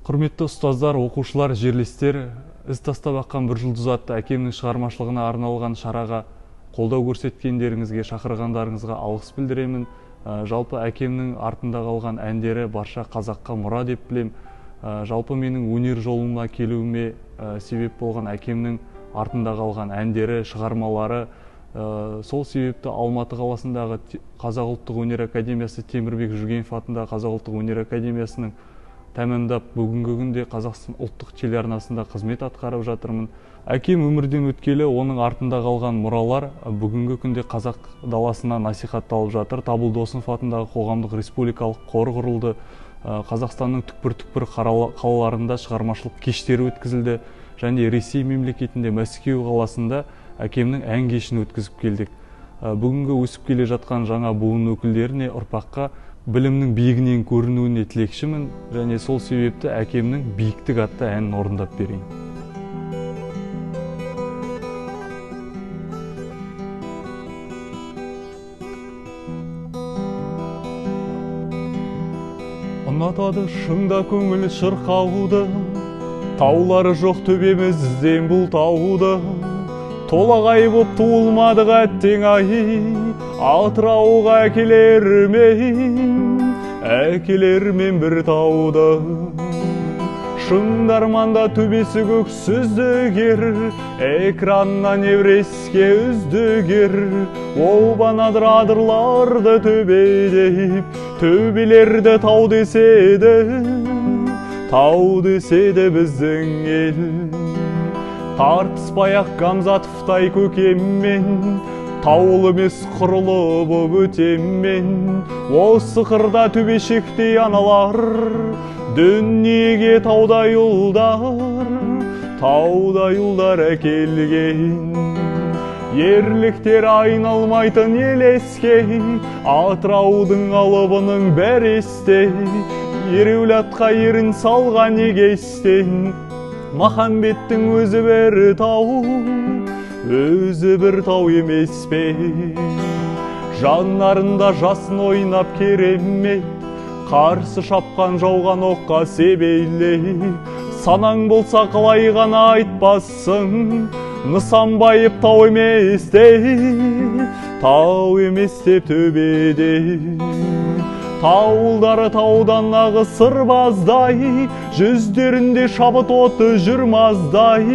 Құрметті ұстаздар, оқушылар, жерлестер, із тастап аққан бір жұлдыз атты әкемнің шығармашылығына арналған шараға қолдау көрсеткендеріңізге, шақырғандарыңызға алғыс білдіремін. Жалпы әкемнің артында қалған әндері барша қазаққа мұра деп білем. Жалпы менің өнер жолыма келуіме себеп болған әкемнің артында қалған әндері, шығармалары. Сол себепті Алматы қаласындағы Қазақ ұлттық өнер академиясы, Темірбек Жүргенов атындағы Қазақ ұлттық өнер академиясының тәмамдап, бүгінгі күнде Қазақстан ұлттық телеарнасында қызмет атқарып жатырмын. Әкем өмірден өткелі, оның артында қалған мұралар бүгінгі күнде қазақ даласына насихатталып жатыр. Табыл Досынов атындағы қоғамдық республикалық қор құрылды. Қазақстанның түкпір-түкпір қалаларында шығармашылық кештері өткізілді. Және Ресей мемлекетінде Мәскеу қаласында әкемнің ән кешін өткізіп келдік. Бүгінгі өсіп келе жатқан жаңа буын өкілдеріне, ұрпаққа білімнің биігінен көрінуіне тілекшімін, және сол себепті әкемнің биіктік атты әнін орындап берейін. Ұнатады шыңда көңіл шырқауды, таулары жоқ төбемізден бұл тауды. Толағай боп туылмадық әттең ай, Атырауға әкелермен бір тауды. Шыңдарманда төбесі көксіздігер, экраннан Еврейске үздігер. Обанадыр адырларды төбедеп, төбелерді тау деседі біздің ел. Тартыспай-ақ Гамзатовтай көкеммен, таулы емес құрылы боп өтеммен. Осы қырда төбешектей аналар, дүниеге таудай ұлдар әкелген. Ерліктер айналмайтын елеске, Атыраудың алыбының бәрі есте. Ереуіл атқа ерін салған егестен, Махамбеттің өзі бір тау емес пе? Жанарында жасын ойнап керемет, қарсы шапқан жауған оққа себейлеп. Санаң болса қалай ғана айтпассың, Нысанбайып тау емес деп төбеде. Таулдары таудан ағы сырбаздай, жүздерінде шабыт оты жүрмаздай.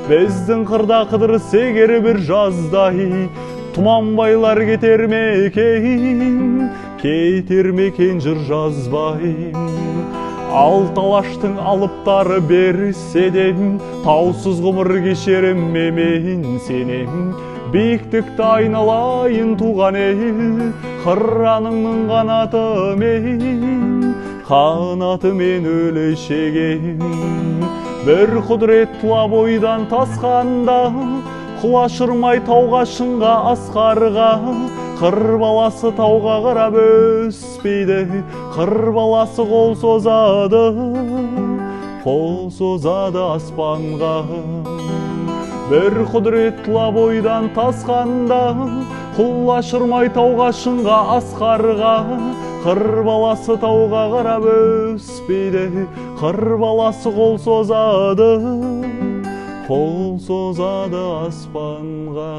Біздің қырда қыдыр сегер бір жаздай, Тұманбайлар кетер мекен жыр жазбай. Алты алаштың алыптары берседен, таусыз ғұмыр кешерім мен сенем. Биіктікті айналайын туған ел, қыраныңның қанатымен өлешегем. Бір құдірет тұла бойдан тасқанда, құлашырмай тауға шыңға асқарға. Қыр баласы тауға қарап өспейді, қыр баласы қол созады аспанға. Бір құдірет тұла бойдан тасқанда, құлашырмай тауға шыңға асқарға. Қыр баласы тауға қарап өспейді, қыр баласы қол созады аспанға.